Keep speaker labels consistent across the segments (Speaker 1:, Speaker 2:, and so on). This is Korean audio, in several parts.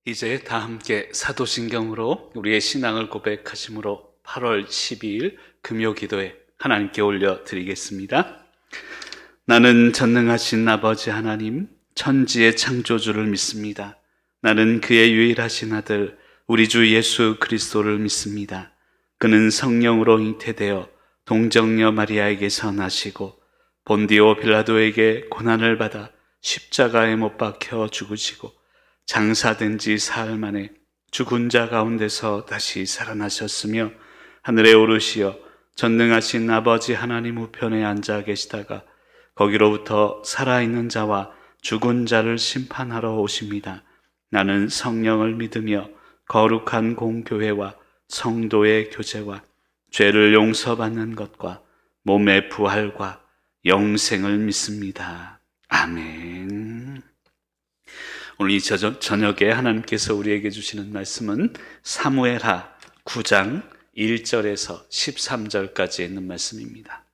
Speaker 1: 이제 다 함께 사도신경으로 우리의 신앙을 고백하심으로 8월 12일 금요기도에 하나님께 올려드리겠습니다. 나는 전능하신 아버지 하나님, 천지의 창조주를 믿습니다. 나는 그의 유일하신 아들 우리 주 예수 그리스도를 믿습니다. 그는 성령으로 잉태되어 동정녀 마리아에게서 나시고 본디오 빌라도에게 고난을 받아 십자가에 못 박혀 죽으시고 장사된 지 사흘 만에 죽은 자 가운데서 다시 살아나셨으며 하늘에 오르시어 전능하신 아버지 하나님 우편에 앉아 계시다가 거기로부터 살아있는 자와 죽은 자를 심판하러 오십니다. 나는 성령을 믿으며 거룩한 공교회와 성도의 교제와 죄를 용서받는 것과 몸의 부활과 영생을 믿습니다. 아멘. 오늘 이 저녁에 하나님께서 우리에게 주시는 말씀은 사무엘하 9장 1절에서 13절까지 있는 말씀입니다.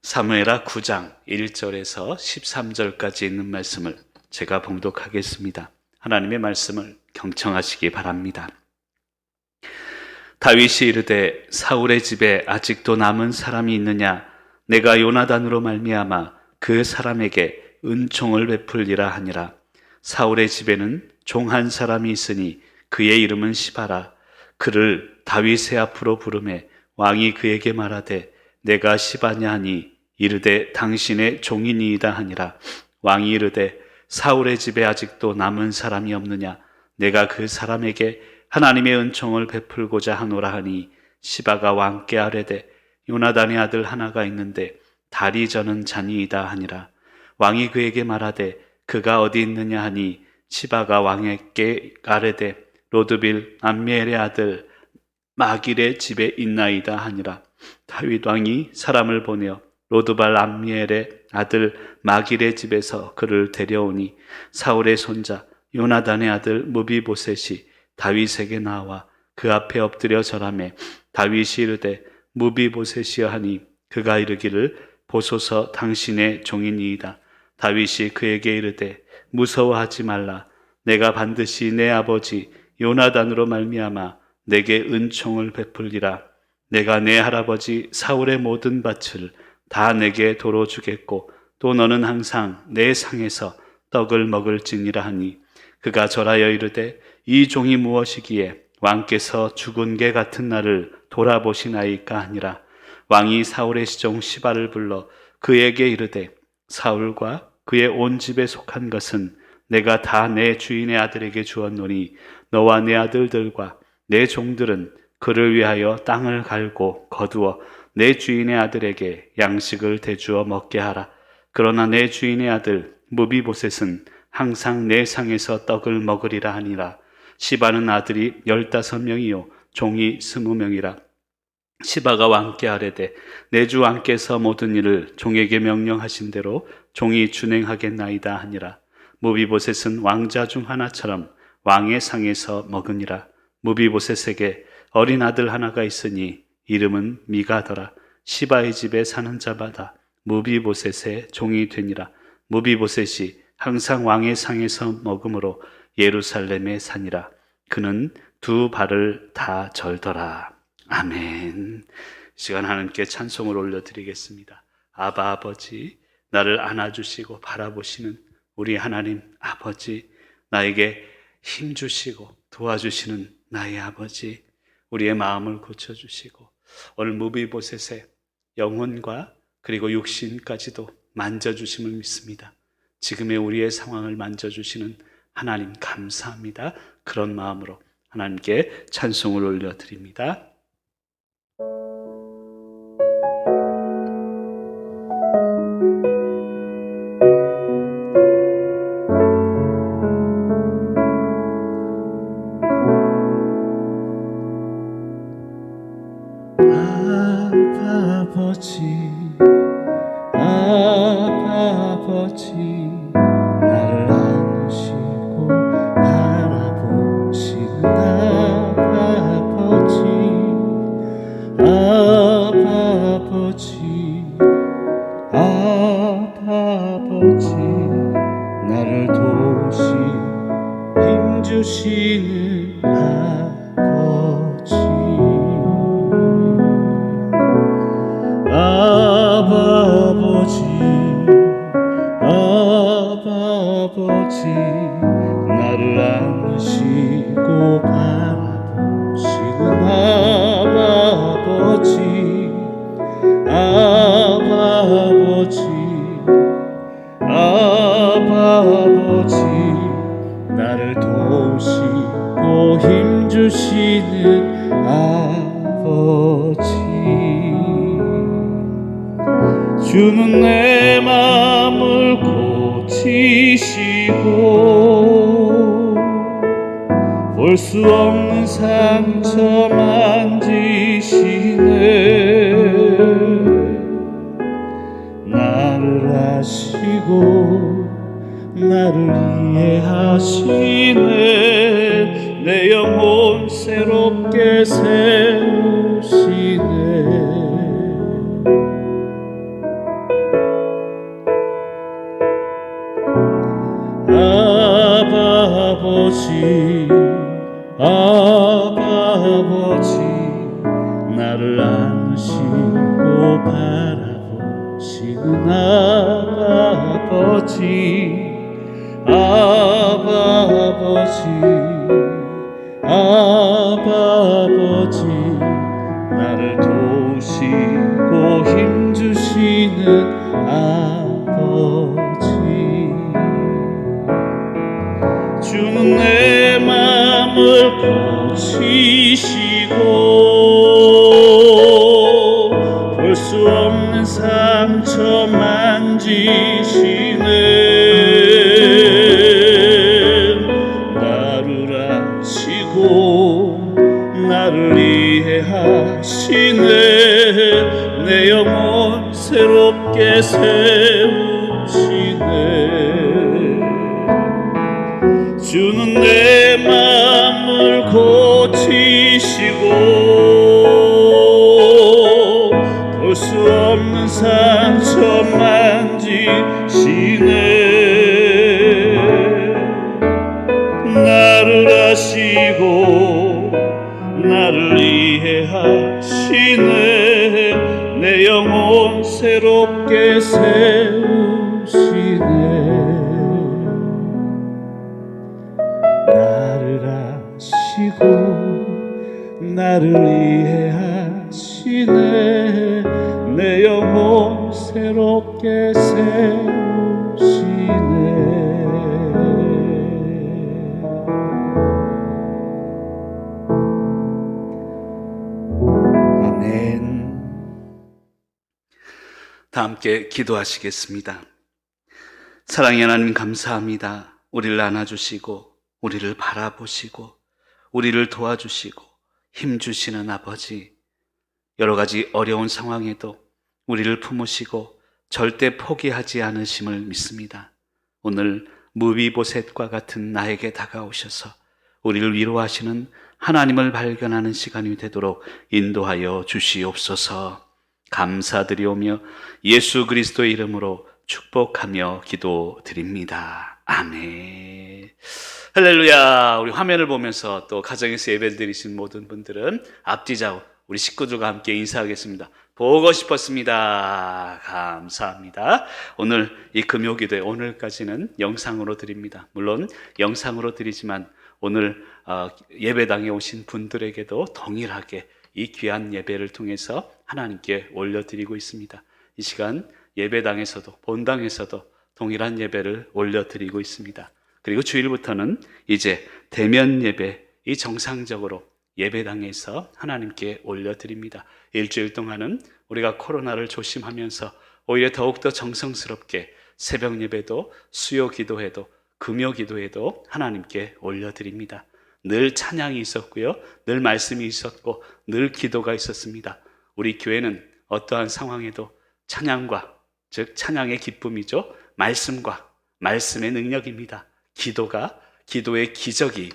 Speaker 1: 사무엘하 9장 1절에서 13절까지 있는 말씀을 제가 봉독하겠습니다. 하나님의 말씀을 경청하시기 바랍니다. 다윗이 이르되 사울의 집에 아직도 남은 사람이 있느냐? 내가 요나단으로 말미암아 그 사람에게 은총을 베풀리라 하니라. 사울의 집에는 종 한 사람이 있으니 그의 이름은 시바라. 그를 다윗의 앞으로 부르매 왕이 그에게 말하되 내가 시바냐 하니 이르되 당신의 종이니이다 하니라. 왕이 이르되 사울의 집에 아직도 남은 사람이 없느냐? 내가 그 사람에게 하나님의 은총을 베풀고자 하노라 하니 시바가 왕께 아뢰되 요나단의 아들 하나가 있는데 다리 저는 자니이다 하니라. 왕이 그에게 말하되 그가 어디 있느냐 하니 시바가 왕에게 아뢰되 로드빌 암미엘의 아들 마길의 집에 있나이다 하니라. 다윗 왕이 사람을 보내어 로드발 암미엘의 아들 마길의 집에서 그를 데려오니 사울의 손자 요나단의 아들 무비보셋이 다윗에게 나와 그 앞에 엎드려 절하매 다윗이 이르되 무비보셋이여 하니 그가 이르기를 보소서 당신의 종이니이다. 다윗이 그에게 이르되 무서워하지 말라. 내가 반드시 내 아버지 요나단으로 말미암아 내게 은총을 베풀리라. 내가 내 할아버지 사울의 모든 밭을 다 내게 도로 주겠고 또 너는 항상 내 상에서 떡을 먹을지니라 하니 그가 절하여 이르되 이 종이 무엇이기에 왕께서 죽은 개 같은 나를 돌아보시나이까 하니라. 왕이 사울의 시종 시바를 불러 그에게 이르되 사울과 그의 온 집에 속한 것은 내가 다 내 주인의 아들에게 주었노니 너와 내 아들들과 내 종들은 그를 위하여 땅을 갈고 거두어 내 주인의 아들에게 양식을 대주어 먹게 하라. 그러나 내 주인의 아들 무비보셋은 항상 내 상에서 떡을 먹으리라 하니라. 시바는 아들이 15명이요 종이 20명이라. 시바가 왕께 아뢰되 내 주 왕께서 모든 일을 종에게 명령하신 대로 종이 준행하겠나이다 하니라. 무비보셋은 왕자 중 하나처럼 왕의 상에서 먹으니라. 무비보셋에게 어린 아들 하나가 있으니 이름은 미가더라. 시바의 집에 사는 자마다 무비보셋의 종이 되니라. 무비보셋이 항상 왕의 상에서 먹음으로 예루살렘에 사니라. 그는 두 발을 다 절더라. 아멘. 이 시간 하나님께 찬송을 올려드리겠습니다. 아바 아버지, 나를 안아주시고 바라보시는 우리 하나님 아버지, 나에게 힘주시고 도와주시는 나의 아버지, 우리의 마음을 고쳐주시고 오늘 무비보셋의 영혼과 그리고 육신까지도 만져주심을 믿습니다. 지금의 우리의 상황을 만져주시는 하나님 감사합니다. 그런 마음으로 하나님께 찬송을 올려드립니다.
Speaker 2: 아버지 나를 안으시고 바라보시는 아버지 나를 도우시 힘 주시는 아버지, 아버지, 아버지, 나를 안으시고 바라보시는 아버지, 아버지, 아버지, 나를 도우시고 힘주시는 아버지, 주는 내 맘을 고치시고 볼 수 없는 상처 만지시네. 나를 아시고 나를 이해하시네. 내 영혼 새롭게 세우시네. 아버지, 아버지, 나를 안으시고 바라보시는 아버지, 아버지, 아버지, 나를 도우시고 힘주시는 아버지, 주는 내 맘을 고치시고 볼 수 없는 상처 만지시네. 나를 아시고 나를 이해하시네. 내 영혼 새롭게 세우시네. 주는 내 맘을 고치시고 볼 수 없는 상처 만지시네. 나를 아시고 나를 이해하시네. 내 영혼 새롭게 세우시네. 나를 아시고 나를 이해하시네. 내 영혼 새롭게 세우시네. 아멘.
Speaker 1: 다 함께 기도하시겠습니다. 사랑의 하나님, 감사합니다. 우리를 안아주시고 우리를 바라보시고 우리를 도와주시고 힘주시는 아버지, 여러 가지 어려운 상황에도 우리를 품으시고 절대 포기하지 않으심을 믿습니다. 오늘 무비보셋과 같은 나에게 다가오셔서 우리를 위로하시는 하나님을 발견하는 시간이 되도록 인도하여 주시옵소서. 감사드리오며 예수 그리스도의 이름으로 축복하며 기도드립니다. 아멘. 할렐루야. 우리 화면을 보면서 또 가정에서 예배를 드리신 모든 분들은 앞뒤좌우 우리 식구들과 함께 인사하겠습니다. 보고 싶었습니다. 감사합니다. 오늘 이 금요기도에 오늘까지는 영상으로 드립니다. 물론 영상으로 드리지만 오늘 예배당에 오신 분들에게도 동일하게 이 귀한 예배를 통해서 하나님께 올려드리고 있습니다. 이 시간 예배당에서도 본당에서도 동일한 예배를 올려드리고 있습니다. 그리고 주일부터는 이제 대면 예배, 이 정상적으로 예배당에서 하나님께 올려드립니다. 일주일 동안은 우리가 코로나를 조심하면서 오히려 더욱더 정성스럽게 새벽 예배도 수요 기도회도 금요 기도회도 하나님께 올려드립니다. 늘 찬양이 있었고요, 늘 말씀이 있었고 늘 기도가 있었습니다. 우리 교회는 어떠한 상황에도 찬양과, 즉 찬양의 기쁨이죠, 말씀과 말씀의 능력입니다. 기도의 기적이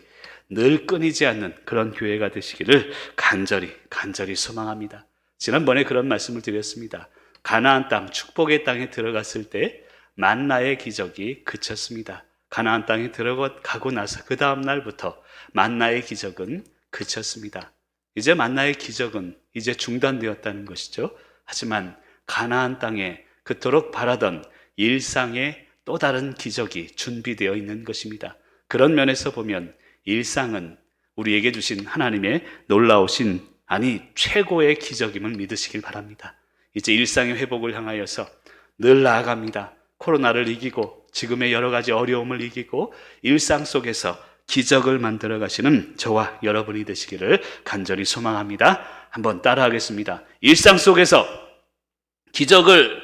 Speaker 1: 늘 끊이지 않는 그런 교회가 되시기를 간절히 소망합니다. 지난번에 그런 말씀을 드렸습니다. 가나안 땅, 축복의 땅에 들어갔을 때 만나의 기적이 그쳤습니다. 가나안 땅에 들어가고 나서 그 다음 날부터 만나의 기적은 그쳤습니다. 이제 만나의 기적은 이제 중단되었다는 것이죠. 하지만 가나안 땅에 그토록 바라던 일상의 또 다른 기적이 준비되어 있는 것입니다. 그런 면에서 보면 일상은 우리에게 주신 하나님의 놀라우신, 아니 최고의 기적임을 믿으시길 바랍니다. 이제 일상의 회복을 향하여서 늘 나아갑니다. 코로나를 이기고 지금의 여러 가지 어려움을 이기고 일상 속에서 기적을 만들어 가시는 저와 여러분이 되시기를 간절히 소망합니다. 한번 따라하겠습니다. 일상 속에서 기적을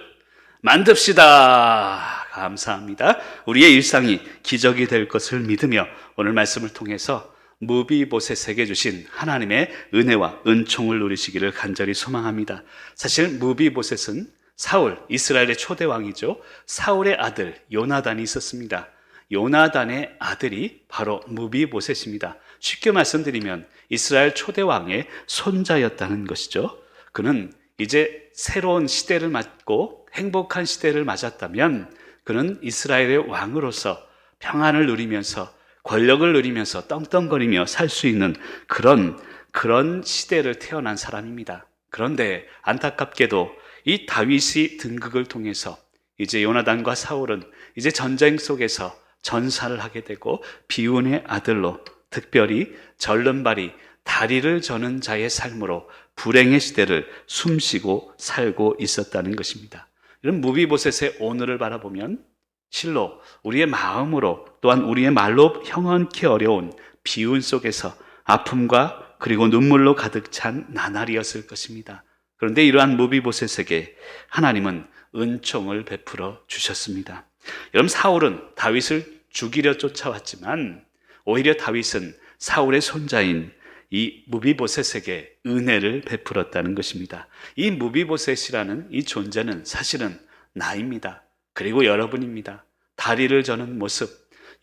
Speaker 1: 만듭시다. 감사합니다. 우리의 일상이 기적이 될 것을 믿으며 오늘 말씀을 통해서 무비보셋에게 주신 하나님의 은혜와 은총을 누리시기를 간절히 소망합니다. 사실 무비보셋은 사울, 이스라엘의 초대 왕이죠. 사울의 아들 요나단이 있었습니다. 요나단의 아들이 바로 무비보셋입니다. 쉽게 말씀드리면 이스라엘 초대 왕의 손자였다는 것이죠. 그는 이제 새로운 시대를 맞고 행복한 시대를 맞았다면 그는 이스라엘의 왕으로서 평안을 누리면서 권력을 누리면서 떵떵거리며 살 수 있는 그런 시대를 태어난 사람입니다. 그런데 안타깝게도 이 다윗이 등극을 통해서 이제 요나단과 사울은 이제 전쟁 속에서 전사를 하게 되고 비운의 아들로, 특별히 절름발이 다리를 저는 자의 삶으로 불행의 시대를 숨쉬고 살고 있었다는 것입니다. 이런 무비보셋의 오늘을 바라보면 실로 우리의 마음으로 또한 우리의 말로 형언케 어려운 비운 속에서 아픔과 그리고 눈물로 가득 찬 나날이었을 것입니다. 그런데 이러한 무비보셋에게 하나님은 은총을 베풀어 주셨습니다. 여러분, 사울은 다윗을 죽이려 쫓아왔지만 오히려 다윗은 사울의 손자인 이 무비보셋에게 은혜를 베풀었다는 것입니다. 이 무비보셋이라는 이 존재는 사실은 나입니다. 그리고 여러분입니다. 다리를 저는 모습,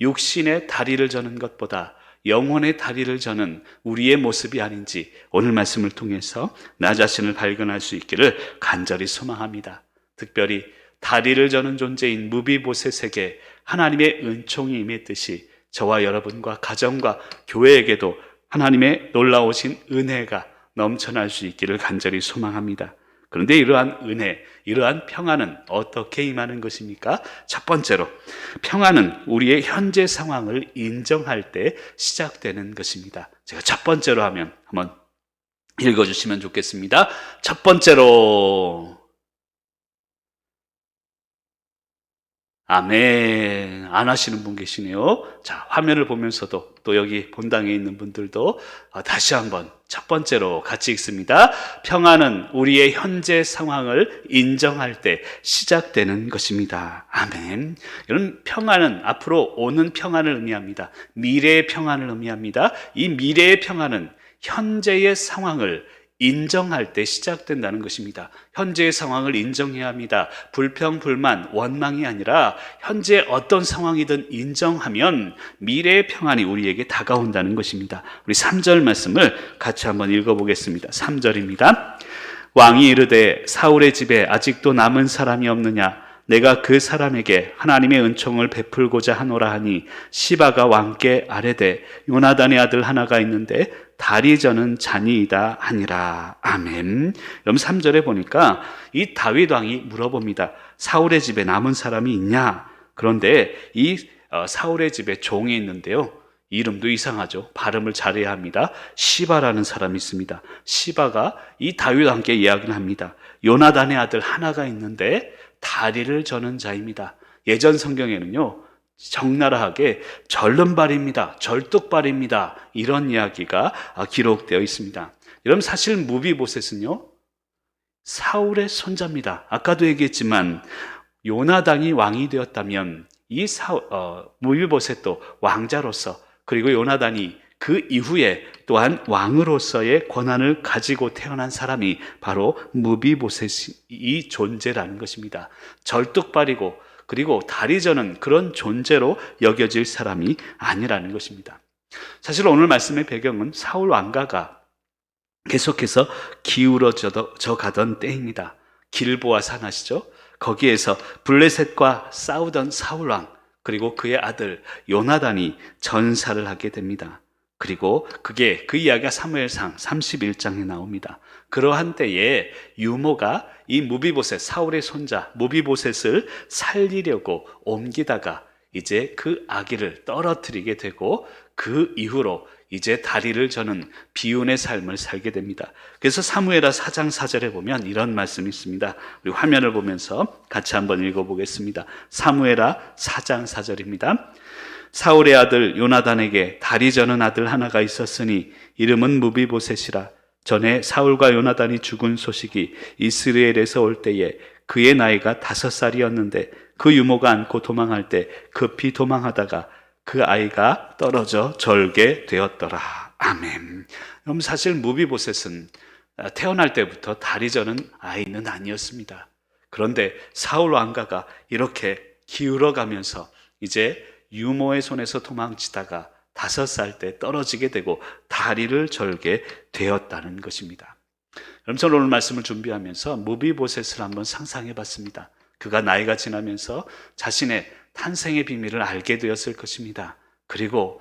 Speaker 1: 육신의 다리를 저는 것보다 영혼의 다리를 저는 우리의 모습이 아닌지 오늘 말씀을 통해서 나 자신을 발견할 수 있기를 간절히 소망합니다. 특별히 다리를 저는 존재인 무비보셋에게 하나님의 은총이 임했듯이 저와 여러분과 가정과 교회에게도 하나님의 놀라우신 은혜가 넘쳐날 수 있기를 간절히 소망합니다. 그런데 이러한 은혜, 이러한 평안은 어떻게 임하는 것입니까? 첫 번째로, 평안은 우리의 현재 상황을 인정할 때 시작되는 것입니다. 제가 첫 번째로 하면 한번 읽어주시면 좋겠습니다. 첫 번째로, 아멘. 안 하시는 분 계시네요. 자, 화면을 보면서도 또 여기 본당에 있는 분들도 다시 한번 첫 번째로 같이 읽습니다. 평안은 우리의 현재 상황을 인정할 때 시작되는 것입니다. 아멘. 여러분, 평안은 앞으로 오는 평안을 의미합니다. 미래의 평안을 의미합니다. 이 미래의 평안은 현재의 상황을 인정할 때 시작된다는 것입니다. 현재의 상황을 인정해야 합니다. 불평, 불만, 원망이 아니라 현재 어떤 상황이든 인정하면 미래의 평안이 우리에게 다가온다는 것입니다. 우리 3절 말씀을 같이 한번 읽어보겠습니다. 3절입니다. 왕이 이르되 사울의 집에 아직도 남은 사람이 없느냐? 내가 그 사람에게 하나님의 은총을 베풀고자 하노라 하니 시바가 왕께 아뢰되 요나단의 아들 하나가 있는데 다리 저는 잔이이다 하니라. 아멘. 여러분, 3절에 보니까 이 다윗 왕이 물어봅니다. 사울의 집에 남은 사람이 있냐? 그런데 이 사울의 집에 종이 있는데요, 이름도 이상하죠. 발음을 잘해야 합니다. 시바라는 사람이 있습니다. 시바가 이 다윗 왕께 이야기를 합니다. 요나단의 아들 하나가 있는데 다리를 저는 자입니다. 예전 성경에는요, 적나라하게 절름발입니다, 절뚝발입니다, 이런 이야기가 기록되어 있습니다. 여러분, 사실 무비보셋은요, 사울의 손자입니다. 아까도 얘기했지만 요나단이 왕이 되었다면 이 무비보셋도 왕자로서, 그리고 요나단이 그 이후에 또한 왕으로서의 권한을 가지고 태어난 사람이 바로 무비보셋이 존재라는 것입니다. 절뚝발이고 그리고 다리 저는 그런 존재로 여겨질 사람이 아니라는 것입니다. 사실 오늘 말씀의 배경은 사울 왕가가 계속해서 기울어져 가던 때입니다. 길보아 산 아시죠? 거기에서 블레셋과 싸우던 사울 왕, 그리고 그의 아들 요나단이 전사를 하게 됩니다. 그리고 그 이야기가 사무엘상 31장에 나옵니다. 그러한 때에 유모가 이 무비보셋, 사울의 손자 무비보셋을 살리려고 옮기다가 이제 그 아기를 떨어뜨리게 되고 그 이후로 이제 다리를 저는 비운의 삶을 살게 됩니다. 그래서 사무엘하 4장 4절에 보면 이런 말씀이 있습니다. 우리 화면을 보면서 같이 한번 읽어보겠습니다. 사무엘하 4장 4절입니다. 사울의 아들 요나단에게 다리 저는 아들 하나가 있었으니 이름은 무비보셋이라. 전에 사울과 요나단이 죽은 소식이 이스라엘에서 올 때에 그의 나이가 5살이었는데 그 유모가 안고 도망할 때 급히 도망하다가 그 아이가 떨어져 절게 되었더라. 아멘. 그럼 사실 무비보셋은 태어날 때부터 다리 저는 아이는 아니었습니다. 그런데 사울 왕가가 이렇게 기울어가면서 이제 유모의 손에서 도망치다가 5살 때 떨어지게 되고 다리를 절게 되었다는 것입니다. 그럼 저는 오늘 말씀을 준비하면서 무비보셋을 한번 상상해 봤습니다. 그가 나이가 지나면서 자신의 탄생의 비밀을 알게 되었을 것입니다. 그리고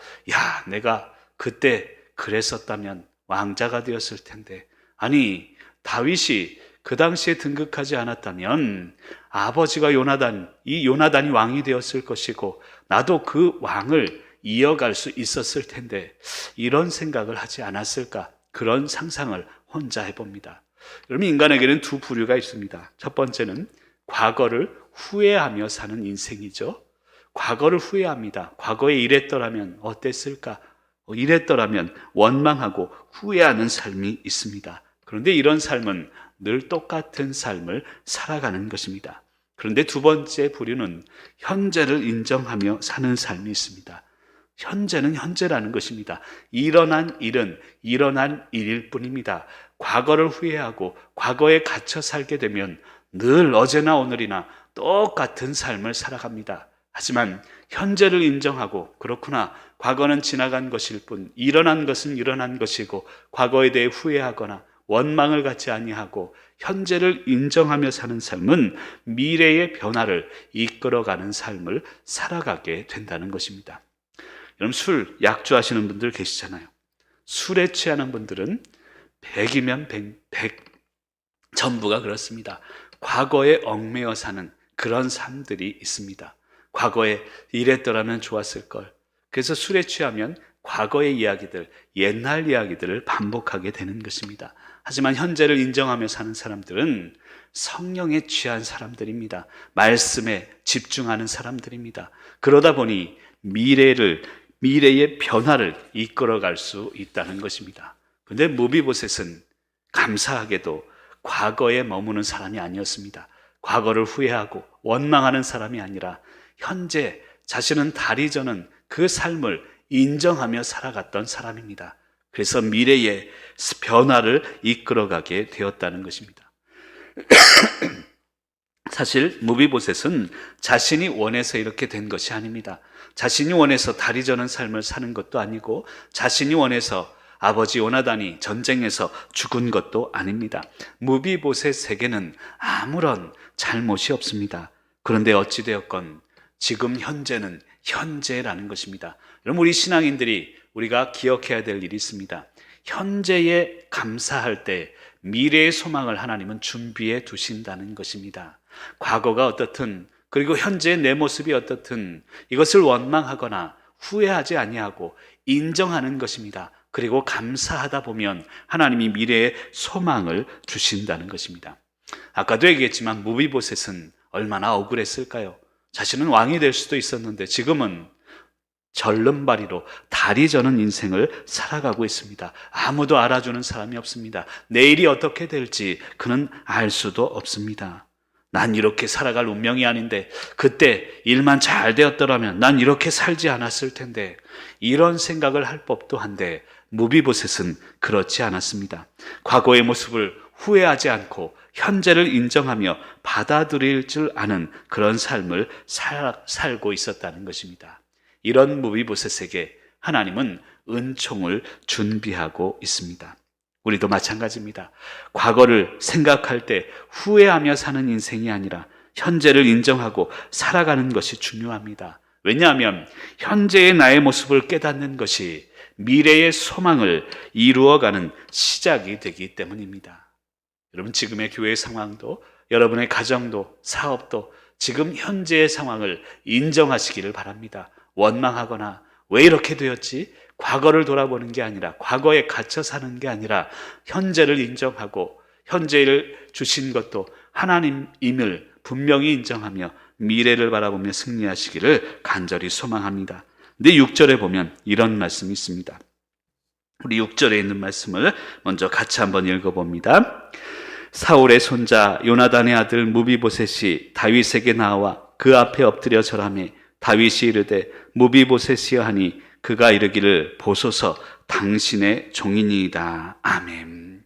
Speaker 1: 내가 그때 그랬었다면 왕자가 되었을 텐데, 아니 다윗이 그 당시에 등극하지 않았다면 아버지가 이 요나단이 왕이 되었을 것이고 나도 그 왕을 이어갈 수 있었을 텐데 이런 생각을 하지 않았을까, 그런 상상을 혼자 해봅니다. 여러분, 인간에게는 두 부류가 있습니다. 첫 번째는 과거를 후회하며 사는 인생이죠. 과거를 후회합니다. 과거에 이랬더라면 어땠을까? 이랬더라면 원망하고 후회하는 삶이 있습니다. 그런데 이런 삶은 늘 똑같은 삶을 살아가는 것입니다. 그런데 두 번째 부류는 현재를 인정하며 사는 삶이 있습니다. 현재는 현재라는 것입니다. 일어난 일은 일어난 일일 뿐입니다. 과거를 후회하고 과거에 갇혀 살게 되면 늘 어제나 오늘이나 똑같은 삶을 살아갑니다. 하지만 현재를 인정하고, 그렇구나, 과거는 지나간 것일 뿐, 일어난 것은 일어난 것이고 과거에 대해 후회하거나 원망을 갖지 아니하고 현재를 인정하며 사는 삶은 미래의 변화를 이끌어가는 삶을 살아가게 된다는 것입니다. 여러분, 술 약주하시는 분들 계시잖아요. 술에 취하는 분들은 100이면 100 전부가 그렇습니다. 과거에 얽매여 사는 그런 삶들이 있습니다. 과거에 이랬더라면 좋았을 걸. 그래서 술에 취하면 과거의 이야기들, 옛날 이야기들을 반복하게 되는 것입니다. 하지만 현재를 인정하며 사는 사람들은 성령에 취한 사람들입니다. 말씀에 집중하는 사람들입니다. 그러다 보니 미래의 변화를 이끌어갈 수 있다는 것입니다. 그런데 무비보셋은 감사하게도 과거에 머무는 사람이 아니었습니다. 과거를 후회하고 원망하는 사람이 아니라 현재 자신은 다리 저는 그 삶을 인정하며 살아갔던 사람입니다. 그래서 미래의 변화를 이끌어가게 되었다는 것입니다. 사실 무비보셋은 자신이 원해서 이렇게 된 것이 아닙니다. 자신이 원해서 다리 저는 삶을 사는 것도 아니고 자신이 원해서 아버지 요나단이 전쟁에서 죽은 것도 아닙니다. 무비보셋에게는 아무런 잘못이 없습니다. 그런데 어찌되었건 지금 현재는 현재라는 것입니다. 여러분, 우리 신앙인들이 우리가 기억해야 될 일이 있습니다. 현재에 감사할 때 미래의 소망을 하나님은 준비해 두신다는 것입니다. 과거가 어떻든, 그리고 현재의 내 모습이 어떻든 이것을 원망하거나 후회하지 아니하고 인정하는 것입니다. 그리고 감사하다 보면 하나님이 미래의 소망을 주신다는 것입니다. 아까도 얘기했지만 무비보셋은 얼마나 억울했을까요? 자신은 왕이 될 수도 있었는데 지금은 절름발이로 다리 저는 인생을 살아가고 있습니다. 아무도 알아주는 사람이 없습니다. 내일이 어떻게 될지 그는 알 수도 없습니다. 난 이렇게 살아갈 운명이 아닌데, 그때 일만 잘 되었더라면 난 이렇게 살지 않았을 텐데, 이런 생각을 할 법도 한데 무비보셋은 그렇지 않았습니다. 과거의 모습을 후회하지 않고 현재를 인정하며 받아들일 줄 아는 그런 삶을 살고 있었다는 것입니다. 이런 무비보셋에게 하나님은 은총을 준비하고 있습니다. 우리도 마찬가지입니다. 과거를 생각할 때 후회하며 사는 인생이 아니라 현재를 인정하고 살아가는 것이 중요합니다. 왜냐하면 현재의 나의 모습을 깨닫는 것이 미래의 소망을 이루어가는 시작이 되기 때문입니다. 여러분, 지금의 교회 상황도, 여러분의 가정도, 사업도 지금 현재의 상황을 인정하시기를 바랍니다. 원망하거나 왜 이렇게 되었지? 과거를 돌아보는 게 아니라, 과거에 갇혀 사는 게 아니라 현재를 인정하고 현재를 주신 것도 하나님임을 분명히 인정하며 미래를 바라보며 승리하시기를 간절히 소망합니다. 근데 6절에 보면 이런 말씀이 있습니다. 우리 6절에 있는 말씀을 먼저 같이 한번 읽어봅니다. 사울의 손자 요나단의 아들 무비보셋이 다윗에게 나와 그 앞에 엎드려 절하매 다윗이 이르되 무비보셋이여 하니 그가 이르기를 보소서 당신의 종이니이다. 아멘.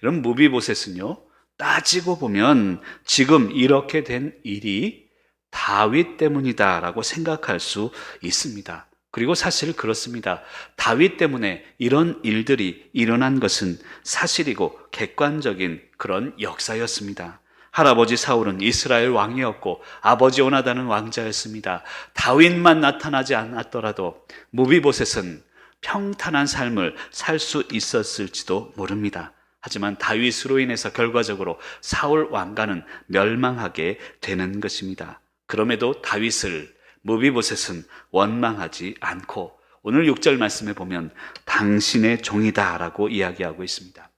Speaker 1: 여러분, 무비보셋은요, 따지고 보면 지금 이렇게 된 일이 다윗 때문이다라고 생각할 수 있습니다. 그리고 사실 그렇습니다. 다윗 때문에 이런 일들이 일어난 것은 사실이고 객관적인 그런 역사였습니다. 할아버지 사울은 이스라엘 왕이었고 아버지 요나단은 왕자였습니다. 다윗만 나타나지 않았더라도 무비보셋은 평탄한 삶을 살 수 있었을지도 모릅니다. 하지만 다윗으로 인해서 결과적으로 사울 왕가는 멸망하게 되는 것입니다. 그럼에도 다윗을 무비보셋은 원망하지 않고 오늘 6절 말씀에 보면 당신의 종이다라고 이야기하고 있습니다.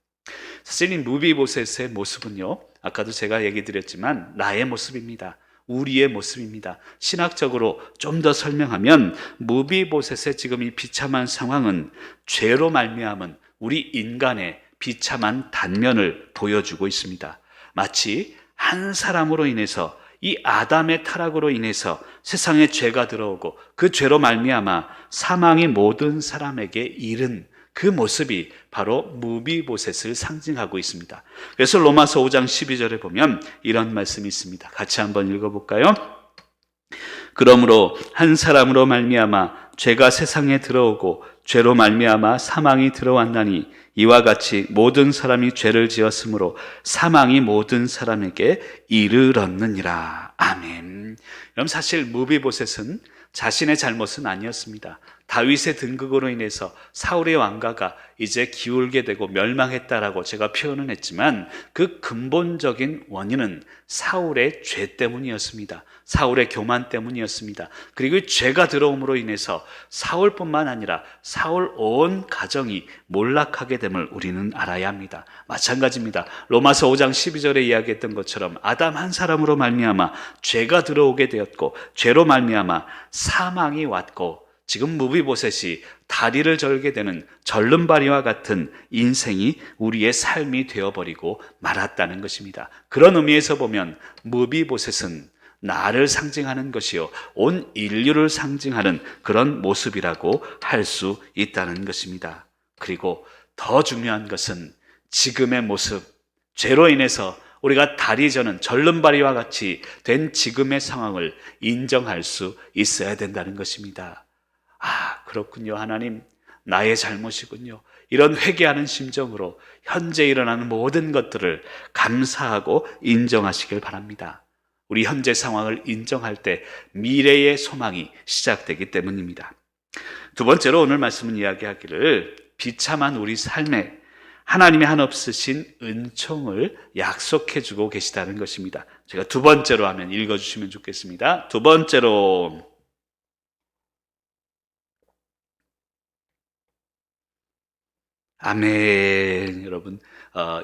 Speaker 1: 사실 이 무비보셋의 모습은요, 아까도 제가 얘기 드렸지만 나의 모습입니다. 우리의 모습입니다. 신학적으로 좀 더 설명하면 무비보셋의 지금 이 비참한 상황은 죄로 말미암은 우리 인간의 비참한 단면을 보여주고 있습니다. 마치 한 사람으로 인해서, 이 아담의 타락으로 인해서 세상에 죄가 들어오고 그 죄로 말미암아 사망이 모든 사람에게 이른 그 모습이 바로 무비보셋을 상징하고 있습니다. 그래서 로마서 5장 12절에 보면 이런 말씀이 있습니다. 같이 한번 읽어볼까요? 그러므로 한 사람으로 말미암아 죄가 세상에 들어오고 죄로 말미암아 사망이 들어왔나니 이와 같이 모든 사람이 죄를 지었으므로 사망이 모든 사람에게 이르렀느니라. 아멘. 그럼 사실 무비보셋은 자신의 잘못은 아니었습니다. 다윗의 등극으로 인해서 사울의 왕가가 이제 기울게 되고 멸망했다라고 제가 표현은 했지만 그 근본적인 원인은 사울의 죄 때문이었습니다. 사울의 교만 때문이었습니다. 그리고 이 죄가 들어옴으로 인해서 사울뿐만 아니라 사울 온 가정이 몰락하게 됨을 우리는 알아야 합니다. 마찬가지입니다. 로마서 5장 12절에 이야기했던 것처럼 아담 한 사람으로 말미암아 죄가 들어오게 되었고 죄로 말미암아 사망이 왔고 지금 무비보셋이 다리를 절게 되는 절름발이와 같은 인생이 우리의 삶이 되어버리고 말았다는 것입니다. 그런 의미에서 보면 무비보셋은 나를 상징하는 것이요 온 인류를 상징하는 그런 모습이라고 할 수 있다는 것입니다. 그리고 더 중요한 것은 지금의 모습, 죄로 인해서 우리가 다리 저는 절름발이와 같이 된 지금의 상황을 인정할 수 있어야 된다는 것입니다. 아, 그렇군요. 하나님, 나의 잘못이군요. 이런 회개하는 심정으로 현재 일어나는 모든 것들을 감사하고 인정하시길 바랍니다. 우리 현재 상황을 인정할 때 미래의 소망이 시작되기 때문입니다. 두 번째로 오늘 말씀은 이야기하기를 비참한 우리 삶에 하나님의 한없으신 은총을 약속해주고 계시다는 것입니다. 제가 두 번째로 하면 읽어주시면 좋겠습니다. 두 번째로, 아멘. 여러분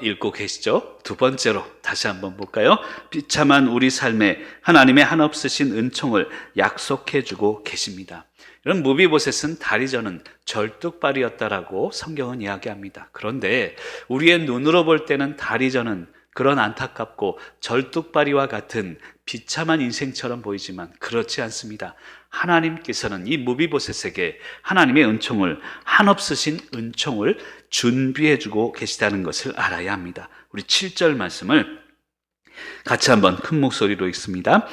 Speaker 1: 읽고 계시죠? 두 번째로 다시 한번 볼까요? 비참한 우리 삶에 하나님의 한없으신 은총을 약속해주고 계십니다. 이런 무비보셋은 다리 저는 절뚝발이었다라고 성경은 이야기합니다. 그런데 우리의 눈으로 볼 때는 다리 저는 그런 안타깝고 절뚝발이와 같은 비참한 인생처럼 보이지만 그렇지 않습니다. 하나님께서는 이 무비보셋에게 하나님의 은총을, 한없으신 은총을 준비해주고 계시다는 것을 알아야 합니다. 우리 7절 말씀을 같이 한번 큰 목소리로 읽습니다.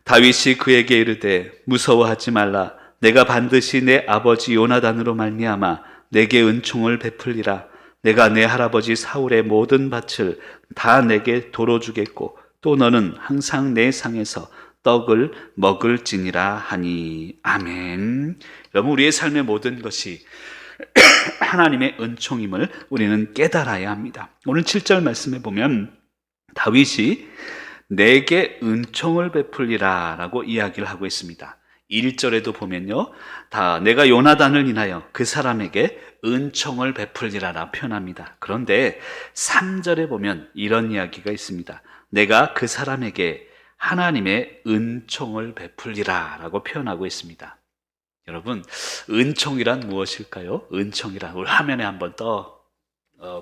Speaker 1: 다윗이 그에게 이르되 무서워하지 말라. 내가 반드시 내 아버지 요나단으로 말미암아 내게 은총을 베풀리라. 내가 내 할아버지 사울의 모든 밭을 다 내게 도로 주겠고 또 너는 항상 내 상에서 떡을 먹을지니라 하니. 아멘. 여러분, 우리의 삶의 모든 것이 하나님의 은총임을 우리는 깨달아야 합니다. 오늘 7절 말씀에 보면 다윗이 내게 은총을 베풀리라 라고 이야기를 하고 있습니다. 1절에도 보면요, 내가 요나단을 인하여 그 사람에게 은총을 베풀리라 표현합니다. 그런데 3절에 보면 이런 이야기가 있습니다. 내가 그 사람에게 하나님의 은총을 베풀리라 라고 표현하고 있습니다. 여러분, 은총이란 무엇일까요? 은총이란, 우리 화면에 한번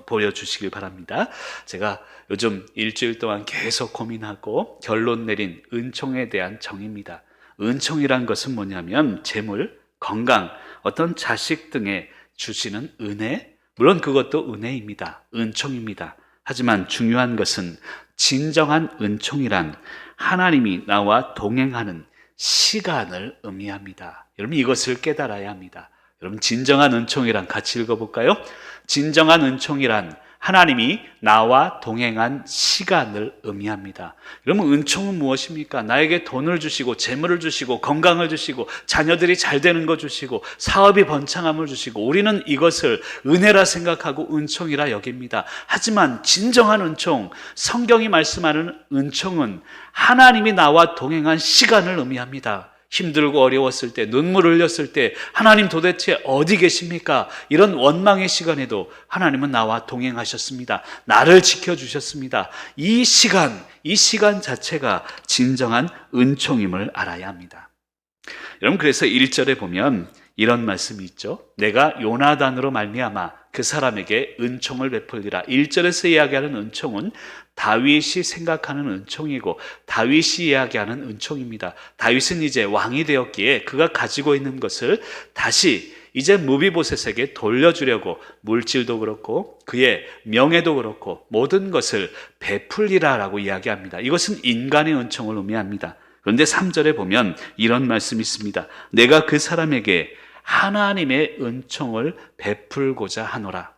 Speaker 1: 보여주시길 바랍니다. 제가 요즘 일주일 동안 계속 고민하고 결론 내린 은총에 대한 정의입니다. 은총이란 것은 뭐냐면 재물, 건강, 어떤 자식 등에 주시는 은혜, 물론 그것도 은혜입니다. 은총입니다. 하지만 중요한 것은 진정한 은총이란 하나님이 나와 동행하는 시간을 의미합니다. 여러분, 이것을 깨달아야 합니다. 여러분, 진정한 은총이란 같이 읽어볼까요? 진정한 은총이란 하나님이 나와 동행한 시간을 의미합니다. 여러분, 은총은 무엇입니까? 나에게 돈을 주시고 재물을 주시고 건강을 주시고 자녀들이 잘 되는 거 주시고 사업이 번창함을 주시고, 우리는 이것을 은혜라 생각하고 은총이라 여깁니다. 하지만 진정한 은총, 성경이 말씀하는 은총은 하나님이 나와 동행한 시간을 의미합니다. 힘들고 어려웠을 때, 눈물 흘렸을 때 하나님 도대체 어디 계십니까? 이런 원망의 시간에도 하나님은 나와 동행하셨습니다. 나를 지켜주셨습니다. 이 시간 자체가 진정한 은총임을 알아야 합니다. 여러분, 그래서 1절에 보면 이런 말씀이 있죠. 내가 요나단으로 말미암아 그 사람에게 은총을 베풀리라. 1절에서 이야기하는 은총은 다윗이 생각하는 은총이고 다윗이 이야기하는 은총입니다. 다윗은 이제 왕이 되었기에 그가 가지고 있는 것을 다시 이제 무비보셋에게 돌려주려고 물질도 그렇고 그의 명예도 그렇고 모든 것을 베풀리라라고 이야기합니다. 이것은 인간의 은총을 의미합니다. 그런데 3절에 보면 이런 말씀이 있습니다. 내가 그 사람에게 하나님의 은총을 베풀고자 하노라.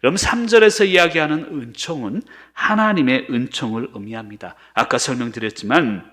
Speaker 1: 여러분, 3절에서 이야기하는 은총은 하나님의 은총을 의미합니다. 아까 설명드렸지만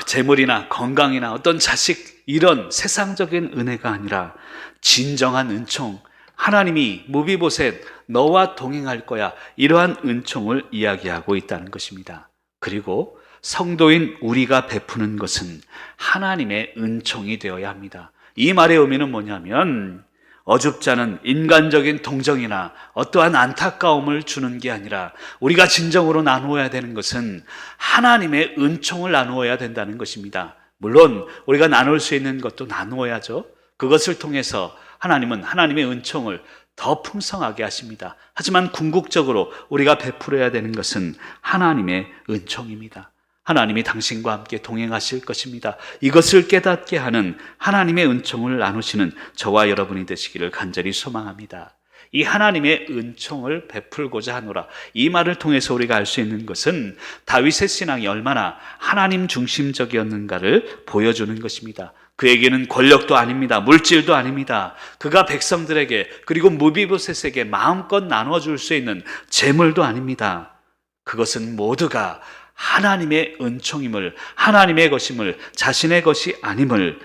Speaker 1: 재물이나 건강이나 어떤 자식, 이런 세상적인 은혜가 아니라 진정한 은총, 하나님이 무비보셋 너와 동행할 거야, 이러한 은총을 이야기하고 있다는 것입니다. 그리고 성도인 우리가 베푸는 것은 하나님의 은총이 되어야 합니다. 이 말의 의미는 뭐냐면 어줍지 않은 인간적인 동정이나 어떠한 안타까움을 주는 게 아니라 우리가 진정으로 나누어야 되는 것은 하나님의 은총을 나누어야 된다는 것입니다. 물론 우리가 나눌 수 있는 것도 나누어야죠. 그것을 통해서 하나님은 하나님의 은총을 더 풍성하게 하십니다. 하지만 궁극적으로 우리가 베풀어야 되는 것은 하나님의 은총입니다. 하나님이 당신과 함께 동행하실 것입니다. 이것을 깨닫게 하는 하나님의 은총을 나누시는 저와 여러분이 되시기를 간절히 소망합니다. 이 하나님의 은총을 베풀고자 하노라, 이 말을 통해서 우리가 알 수 있는 것은 다윗의 신앙이 얼마나 하나님 중심적이었는가를 보여주는 것입니다. 그에게는 권력도 아닙니다. 물질도 아닙니다. 그가 백성들에게 그리고 무비보셋에게 마음껏 나눠줄 수 있는 재물도 아닙니다. 그것은 모두가 하나님의 은총임을, 하나님의 것임을, 자신의 것이 아님을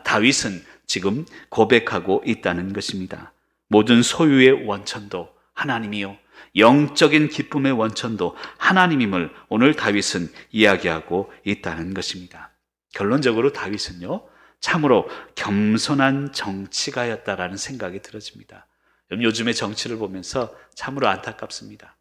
Speaker 1: 다윗은 지금 고백하고 있다는 것입니다. 모든 소유의 원천도 하나님이요, 영적인 기쁨의 원천도 하나님임을 오늘 다윗은 이야기하고 있다는 것입니다. 결론적으로 다윗은요, 참으로 겸손한 정치가였다라는 생각이 들어집니다. 요즘의 정치를 보면서 참으로 안타깝습니다.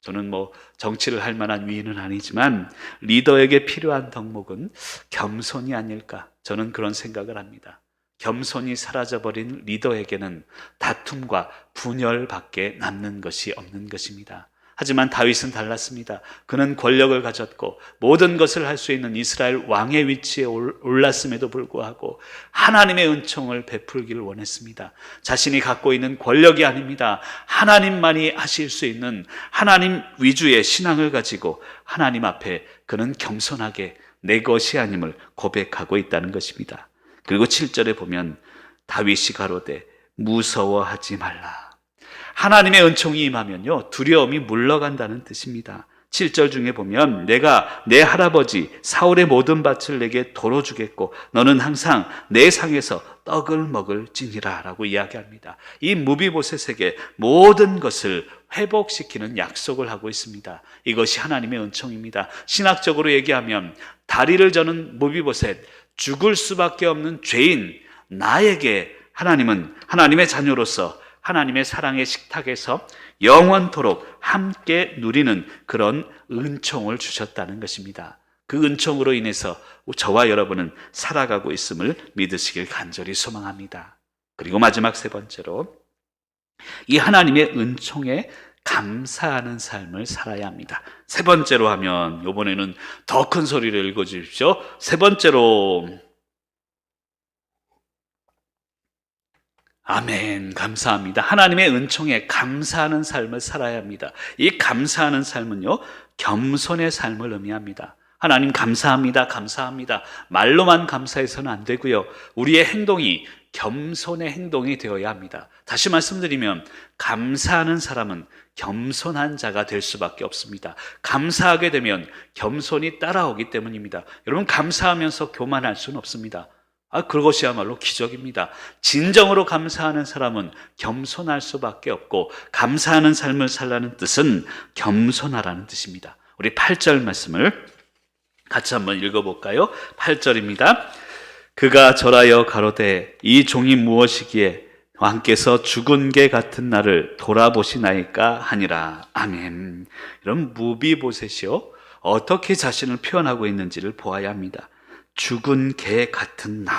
Speaker 1: 저는 정치를 할 만한 위인은 아니지만 리더에게 필요한 덕목은 겸손이 아닐까, 저는 그런 생각을 합니다. 겸손이 사라져버린 리더에게는 다툼과 분열밖에 남는 것이 없는 것입니다. 하지만 다윗은 달랐습니다. 그는 권력을 가졌고 모든 것을 할 수 있는 이스라엘 왕의 위치에 올랐음에도 불구하고 하나님의 은총을 베풀기를 원했습니다. 자신이 갖고 있는 권력이 아닙니다. 하나님만이 하실 수 있는 하나님 위주의 신앙을 가지고 하나님 앞에 그는 겸손하게 내 것이 아님을 고백하고 있다는 것입니다. 그리고 7절에 보면 다윗이 가로되 무서워하지 말라. 하나님의 은총이 임하면요, 두려움이 물러간다는 뜻입니다. 7절 중에 보면 내가 내 할아버지 사울의 모든 밭을 내게 도로 주겠고 너는 항상 내 상에서 떡을 먹을지니라 라고 이야기합니다. 이 무비보셋에게 모든 것을 회복시키는 약속을 하고 있습니다. 이것이 하나님의 은총입니다. 신학적으로 얘기하면 다리를 저는 무비보셋, 죽을 수밖에 없는 죄인 나에게 하나님은 하나님의 자녀로서 하나님의 사랑의 식탁에서 영원토록 함께 누리는 그런 은총을 주셨다는 것입니다. 그 은총으로 인해서 저와 여러분은 살아가고 있음을 믿으시길 간절히 소망합니다. 그리고 마지막 세 번째로 이 하나님의 은총에 감사하는 삶을 살아야 합니다. 세 번째로 하면 이번에는 더 큰 소리를 읽어주십시오. 세 번째로 아멘. 감사합니다. 하나님의 은총에 감사하는 삶을 살아야 합니다. 이 감사하는 삶은요, 겸손의 삶을 의미합니다. 하나님 감사합니다. 감사합니다. 말로만 감사해서는 안 되고요. 우리의 행동이 겸손의 행동이 되어야 합니다. 다시 말씀드리면 감사하는 사람은 겸손한 자가 될 수밖에 없습니다. 감사하게 되면 겸손이 따라오기 때문입니다. 여러분 감사하면서 교만할 수는 없습니다. 그것이야말로 기적입니다. 진정으로 감사하는 사람은 겸손할 수밖에 없고 감사하는 삶을 살라는 뜻은 겸손하라는 뜻입니다. 우리 8절 말씀을 같이 한번 읽어볼까요? 8절입니다. 그가 절하여 가로되 이 종이 무엇이기에 왕께서 죽은 개 같은 나를 돌아보시나이까 하니라. 아멘. 이런 무비보셋이요 어떻게 자신을 표현하고 있는지를 보아야 합니다. 죽은 개 같은 나.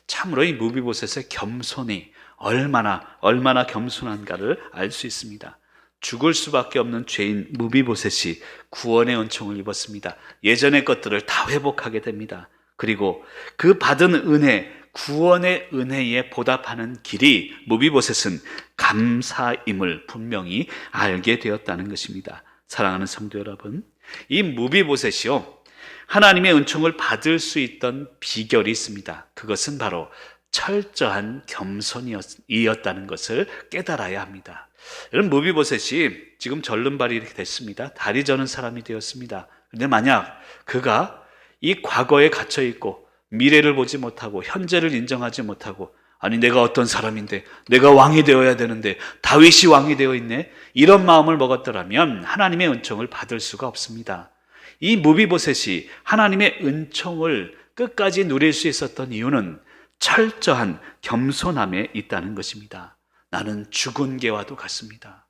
Speaker 1: 참으로 이 무비보셋의 겸손이 얼마나 겸손한가를 알 수 있습니다. 죽을 수밖에 없는 죄인 무비보셋이 구원의 은총을 입었습니다. 예전의 것들을 다 회복하게 됩니다. 그리고 그 받은 은혜, 구원의 은혜에 보답하는 길이 무비보셋은 감사임을 분명히 알게 되었다는 것입니다. 사랑하는 성도 여러분, 이 무비보셋이요 하나님의 은총을 받을 수 있던 비결이 있습니다. 그것은 바로 철저한 겸손이었다는 것을 깨달아야 합니다. 여러분 무비보셋이 지금 절름발이 이렇게 됐습니다. 다리 저는 사람이 되었습니다. 그런데 만약 그가 이 과거에 갇혀 있고 미래를 보지 못하고 현재를 인정하지 못하고 아니 내가 어떤 사람인데 내가 왕이 되어야 되는데 다윗이 왕이 되어 있네 이런 마음을 먹었더라면 하나님의 은총을 받을 수가 없습니다. 이 무비보셋이 하나님의 은총을 끝까지 누릴 수 있었던 이유는 철저한 겸손함에 있다는 것입니다. 나는 죽은 개와도 같습니다.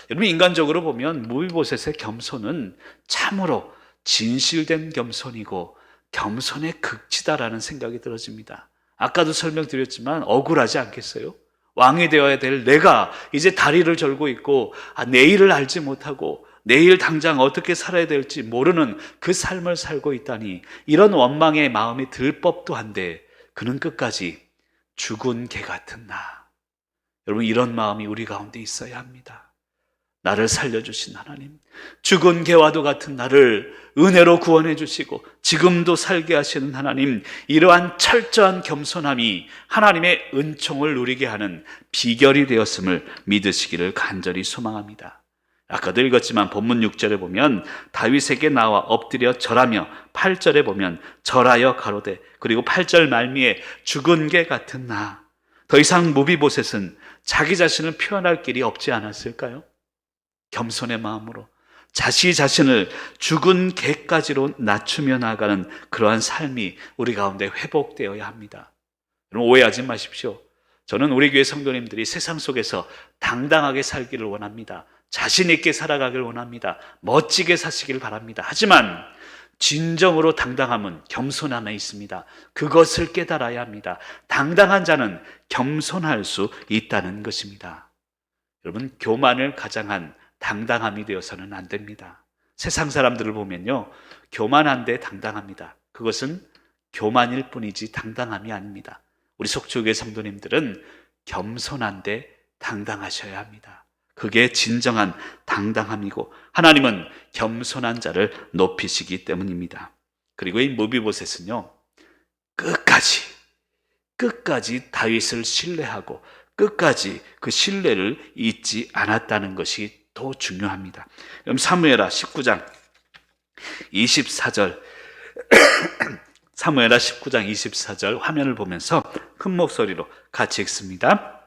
Speaker 1: 여러분 인간적으로 보면 무비보셋의 겸손은 참으로 진실된 겸손이고 겸손의 극치다라는 생각이 들어집니다. 아까도 설명드렸지만 억울하지 않겠어요? 왕이 되어야 될 내가 이제 다리를 절고 있고 내일을 알지 못하고 내일 당장 어떻게 살아야 될지 모르는 그 삶을 살고 있다니 이런 원망의 마음이 들 법도 한데 그는 끝까지 죽은 개 같은 나. 여러분 이런 마음이 우리 가운데 있어야 합니다. 나를 살려주신 하나님, 죽은 개와도 같은 나를 은혜로 구원해 주시고 지금도 살게 하시는 하나님, 이러한 철저한 겸손함이 하나님의 은총을 누리게 하는 비결이 되었음을 믿으시기를 간절히 소망합니다. 아까도 읽었지만 본문 6절에 보면 다윗에게 나와 엎드려 절하며 8절에 보면 절하여 가로되 그리고 8절 말미에 죽은 개 같은 나. 더 이상 무비보셋은 자기 자신을 표현할 길이 없지 않았을까요? 겸손의 마음으로 자신을 죽은 개까지로 낮추며 나아가는 그러한 삶이 우리 가운데 회복되어야 합니다. 여러분 오해하지 마십시오. 저는 우리 교회 성도님들이 세상 속에서 당당하게 살기를 원합니다. 자신 있게 살아가길 원합니다. 멋지게 사시길 바랍니다. 하지만 진정으로 당당함은 겸손함에 있습니다. 그것을 깨달아야 합니다. 당당한 자는 겸손할 수 있다는 것입니다. 여러분 교만을 가장한 당당함이 되어서는 안 됩니다. 세상 사람들을 보면요 교만한데 당당합니다. 그것은 교만일 뿐이지 당당함이 아닙니다. 우리 속주교회 성도님들은 겸손한데 당당하셔야 합니다. 그게 진정한 당당함이고 하나님은 겸손한 자를 높이시기 때문입니다. 그리고 이 무비보셋은요 끝까지 다윗을 신뢰하고 끝까지 그 신뢰를 잊지 않았다는 것이 더 중요합니다. 그럼 사무엘하 19장 24절 사무엘하 19장 24절 화면을 보면서 큰 목소리로 같이 읽습니다.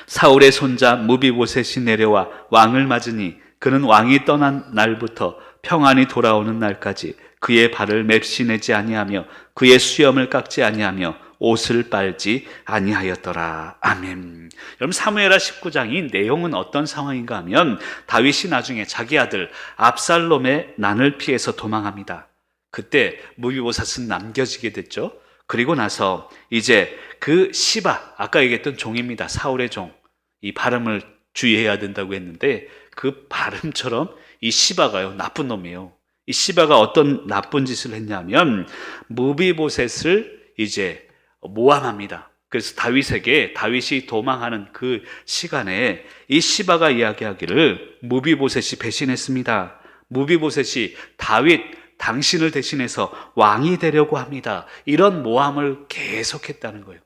Speaker 1: 사울의 손자 무비보셋이 내려와 왕을 맞으니 그는 왕이 떠난 날부터 평안히 돌아오는 날까지 그의 발을 맵시내지 아니하며 그의 수염을 깎지 아니하며 옷을 빨지 아니하였더라. 아멘. 여러분, 사무엘하 19장이 내용은 어떤 상황인가 하면 다윗이 나중에 자기 아들 압살롬의 난을 피해서 도망합니다. 그때 무비보셋은 남겨지게 됐죠. 그리고 나서 이제 그 시바, 아까 얘기했던 종입니다. 사울의 종. 이 발음을 주의해야 된다고 했는데 그 발음처럼 이 시바가요, 나쁜 놈이에요. 이 시바가 어떤 나쁜 짓을 했냐면 무비보셋을 이제 모함합니다. 그래서 다윗이 도망하는 그 시간에 이 시바가 이야기하기를 무비보셋이 배신했습니다. 무비보셋이 당신을 대신해서 왕이 되려고 합니다. 이런 모함을 계속했다는 거예요.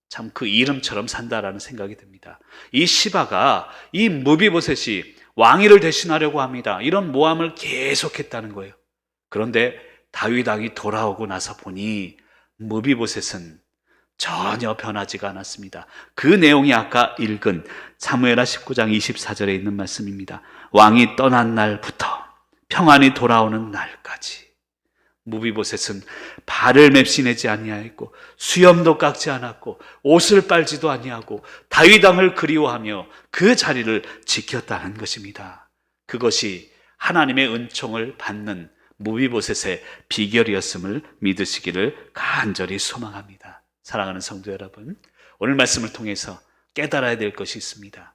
Speaker 1: 참 그 이름처럼 산다라는 생각이 듭니다. 이 시바가 이 무비보셋이 왕위를 대신하려고 합니다. 이런 모함을 계속했다는 거예요. 그런데 다윗 왕이 돌아오고 나서 보니 무비보셋은 전혀 변하지가 않았습니다. 그 내용이 아까 읽은 사무엘하 19장 24절에 있는 말씀입니다. 왕이 떠난 날부터 평안히 돌아오는 날까지 무비보셋은 발을 맵시내지 아니하였고 수염도 깎지 않았고 옷을 빨지도 아니하고 다윗 왕을 그리워하며 그 자리를 지켰다는 것입니다. 그것이 하나님의 은총을 받는 무비보셋의 비결이었음을 믿으시기를 간절히 소망합니다. 사랑하는 성도 여러분, 오늘 말씀을 통해서 깨달아야 될 것이 있습니다.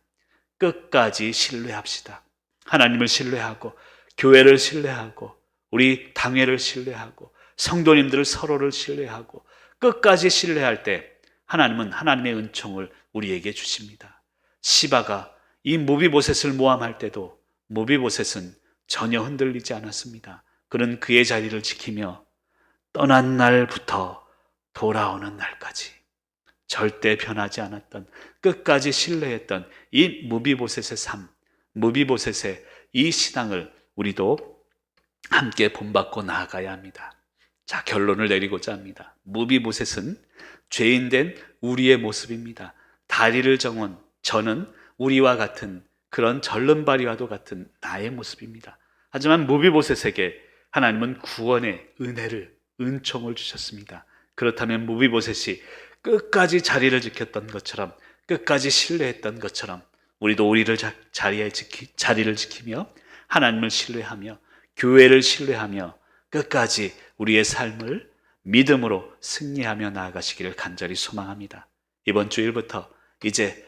Speaker 1: 끝까지 신뢰합시다. 하나님을 신뢰하고 교회를 신뢰하고 우리 당회를 신뢰하고 성도님들 서로를 신뢰하고 끝까지 신뢰할 때 하나님은 하나님의 은총을 우리에게 주십니다. 시바가 이 무비보셋을 모함할 때도 무비보셋은 전혀 흔들리지 않았습니다. 그는 그의 자리를 지키며 떠난 날부터 돌아오는 날까지 절대 변하지 않았던, 끝까지 신뢰했던 이 무비보셋의 삶, 무비보셋의 이 신앙을 우리도 함께 본받고 나아가야 합니다. 자, 결론을 내리고자 합니다. 무비보셋은 죄인된 우리의 모습입니다. 다리를 저는 우리와 같은 그런 절름발이와도 같은 나의 모습입니다. 하지만 무비보셋에게 하나님은 구원의 은총을 주셨습니다. 그렇다면 무비보셋이 끝까지 자리를 지켰던 것처럼, 끝까지 신뢰했던 것처럼 우리도 우리를 자리를 지키며 하나님을 신뢰하며 교회를 신뢰하며 끝까지 우리의 삶을 믿음으로 승리하며 나아가시기를 간절히 소망합니다. 이번 주일부터 이제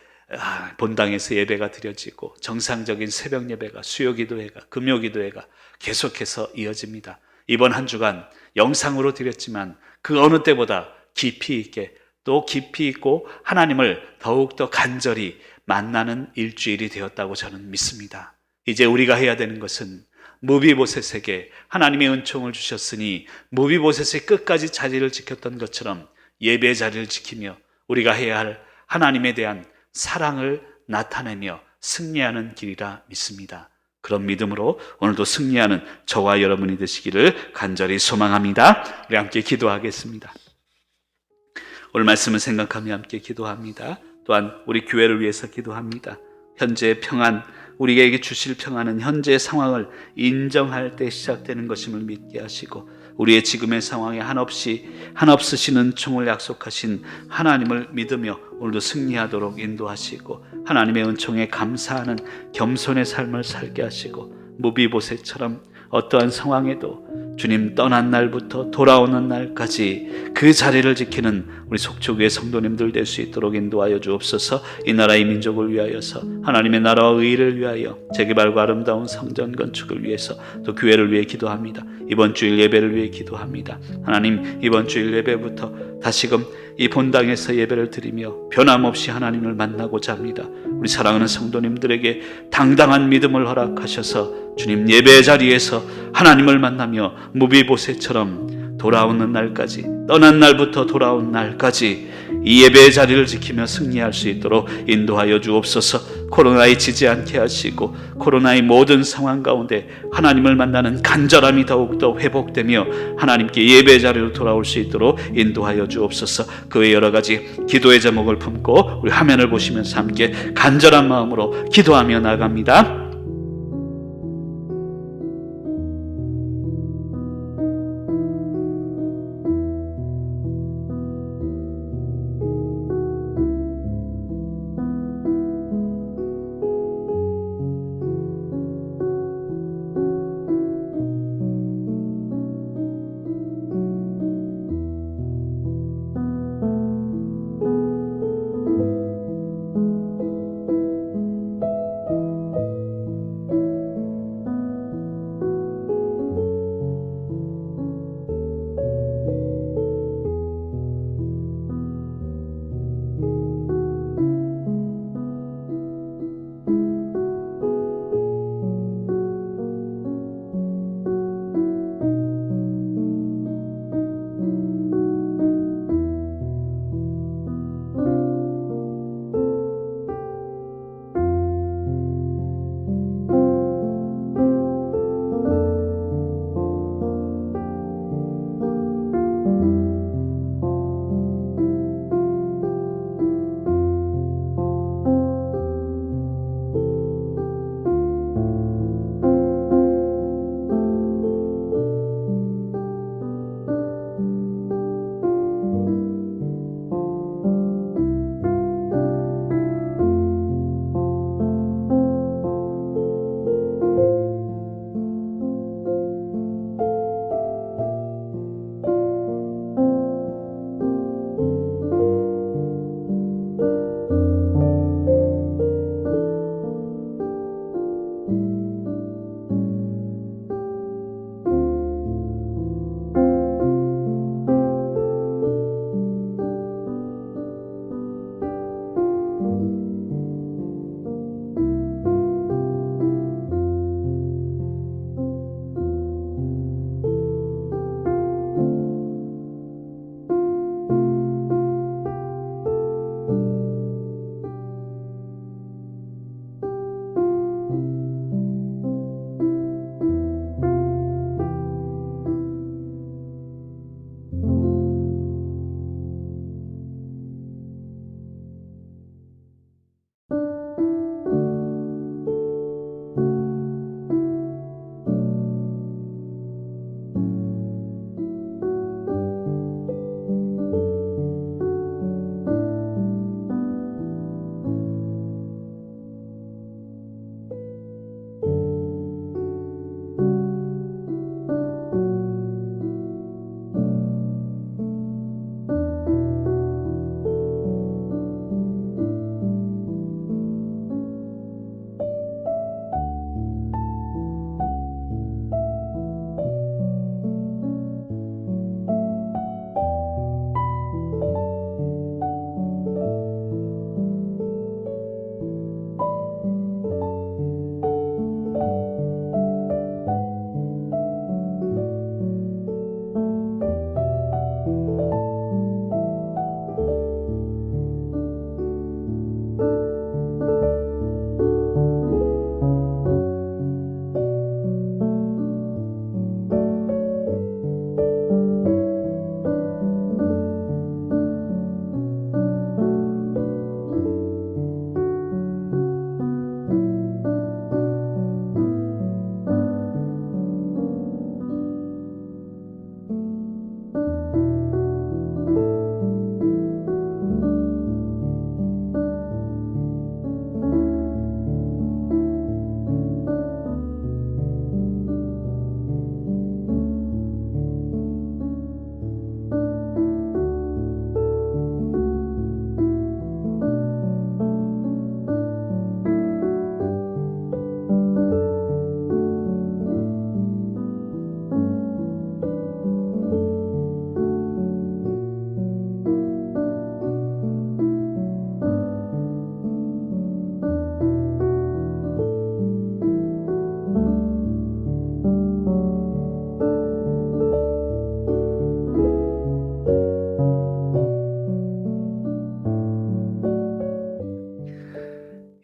Speaker 1: 본당에서 예배가 드려지고 정상적인 새벽 예배가, 수요기도회가, 금요기도회가 계속해서 이어집니다. 이번 한 주간 영상으로 드렸지만 그 어느 때보다 깊이 있게, 또 깊이 있고 하나님을 더욱더 간절히 만나는 일주일이 되었다고 저는 믿습니다. 이제 우리가 해야 되는 것은 무비보셋에게 하나님의 은총을 주셨으니 무비보셋이 끝까지 자리를 지켰던 것처럼 예배 자리를 지키며 우리가 해야 할 하나님에 대한 사랑을 나타내며 승리하는 길이라 믿습니다. 그런 믿음으로 오늘도 승리하는 저와 여러분이 되시기를 간절히 소망합니다. 우리 함께 기도하겠습니다. 오늘 말씀을 생각하며 함께 기도합니다. 또한 우리 교회를 위해서 기도합니다. 현재의 평안, 우리에게 주실 평안은 현재의 상황을 인정할 때 시작되는 것임을 믿게 하시고 우리의 지금의 상황에 한없으신 은총을 약속하신 하나님을 믿으며 오늘도 승리하도록 인도하시고 하나님의 은총에 감사하는 겸손의 삶을 살게 하시고 무비보셋처럼 어떠한 상황에도 주님 떠난 날부터 돌아오는 날까지 그 자리를 지키는 우리 속초교회 성도님들 될 수 있도록 인도하여 주옵소서. 이 나라의 민족을 위하여서, 하나님의 나라와 의를 위하여, 재개발과 아름다운 성전 건축을 위해서, 또 교회를 위해 기도합니다. 이번 주일 예배를 위해 기도합니다. 하나님, 이번 주일 예배부터 다시금 이 본당에서 예배를 드리며 변함없이 하나님을 만나고자 합니다. 우리 사랑하는 성도님들에게 당당한 믿음을 허락하셔서 주님 예배 자리에서 하나님을 만나며 무비보셋처럼 돌아오는 날까지, 떠난 날부터 돌아온 날까지 이 예배의 자리를 지키며 승리할 수 있도록 인도하여 주옵소서. 코로나에 지지 않게 하시고 코로나의 모든 상황 가운데 하나님을 만나는 간절함이 더욱더 회복되며 하나님께 예배 자리로 돌아올 수 있도록 인도하여 주옵소서. 그 외 여러 가지 기도의 제목을 품고 우리 화면을 보시면서 함께 간절한 마음으로 기도하며 나갑니다.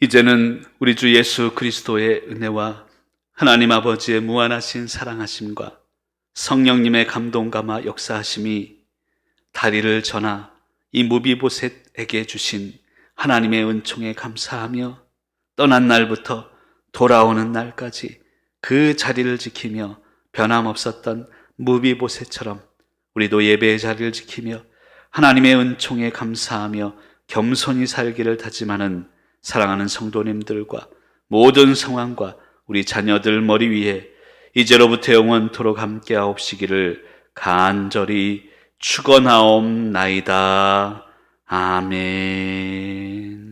Speaker 1: 이제는 우리 주 예수 그리스도의 은혜와 하나님 아버지의 무한하신 사랑하심과 성령님의 감동감화 역사하심이 다리를 전하 이 무비보셋에게 주신 하나님의 은총에 감사하며 떠난 날부터 돌아오는 날까지 그 자리를 지키며 변함없었던 무비보셋처럼 우리도 예배의 자리를 지키며 하나님의 은총에 감사하며 겸손히 살기를 다짐하는 사랑하는 성도님들과 모든 상황과 우리 자녀들 머리 위에 이제로부터 영원토록 함께하옵시기를 간절히 축원하옵나이다. 아멘.